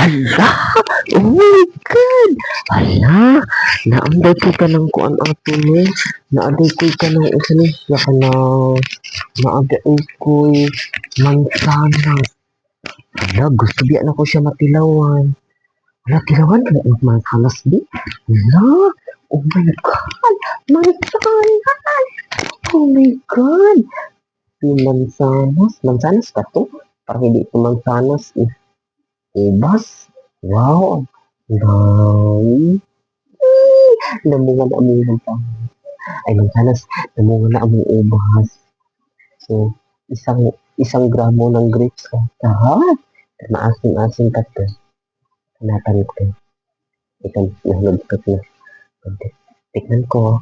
Hala! Oh my God! Hala! Naanday ko ka ng kuan ato ni. Naaday ko ka ng isa ni siya ka na. Naaday ko mansanas. Hala, gusto biya na ko siya matilawan. Hala, tilawan ka na mansanas di. Hala! Oh my God! Mansanas! Oh my God! Yung mansanas. Mansanas ka to? Parang hindi ito mansanas eh. Ubas? Wow! Dami! Namunga na among mansanas. Ay, mansanas. Namunga na among ubas. So, isang gramo ng grapes ka. Ha? Maasim-asim ka to. Natanit ko. Ikaw, nahlagkat na. Tignan ko.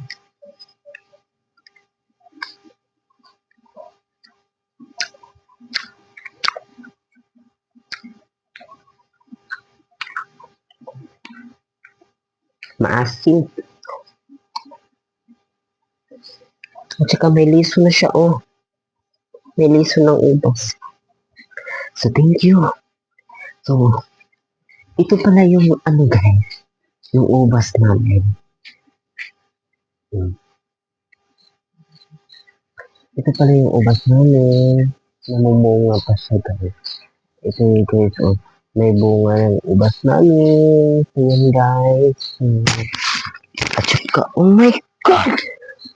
Maasim. At saka may liso na siya, oh. May liso ng ubas. So, thank you. So, ito pala yung ano guys, yung ubas namin. Ito pala yung ubas namin. Namumunga pa siya guys. Ito yung guys, oh. May bunga ng ubas namin. So, yan guys. At saka, oh my God!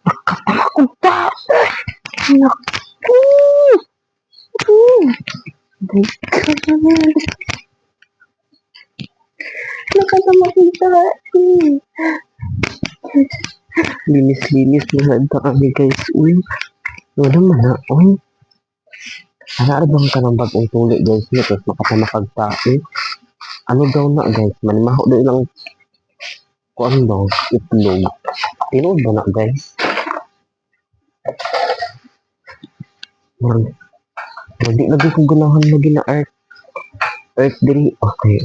Nakakatakot pa! Naku! Oh my God! Nakakamakita tayo. Linis-linis na handa kami guys. Uy, wala man na. Uy, harabang ka ng bagong tuli guys. Tapos makatamakagtae. Ano daw na guys? Manimaho daw ilang kuan daw, itlog. Tinood ba na guys? Hindi lagi kong ganahan lagi na earth diri. Okay.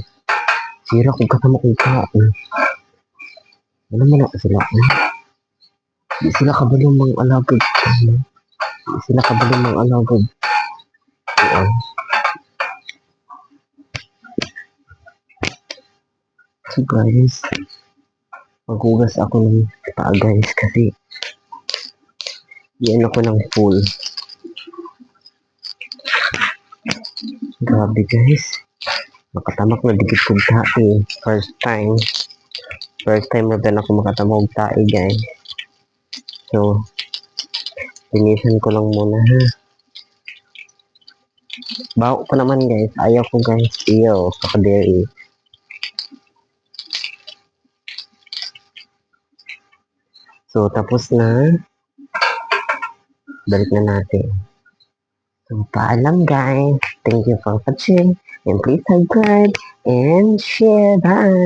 Sira kong katamakagtae. Ano man na sila? Di sila kabalong mga alagad. Di sila kabalong mga alagad. Ayan. So guys, maghugas ako ng paa guys kasi yan ako ng full. Grabe guys. Makatamak na digit kong tae. First time na din ako makatamog tae guys. So, linisan ko lang muna ha. Baho pa naman guys. Ayaw ko guys. Iyo, kakadiri. So, tapos na. Balik na natin. So, paalam guys. Thank you for watching. And please subscribe and share. Bye!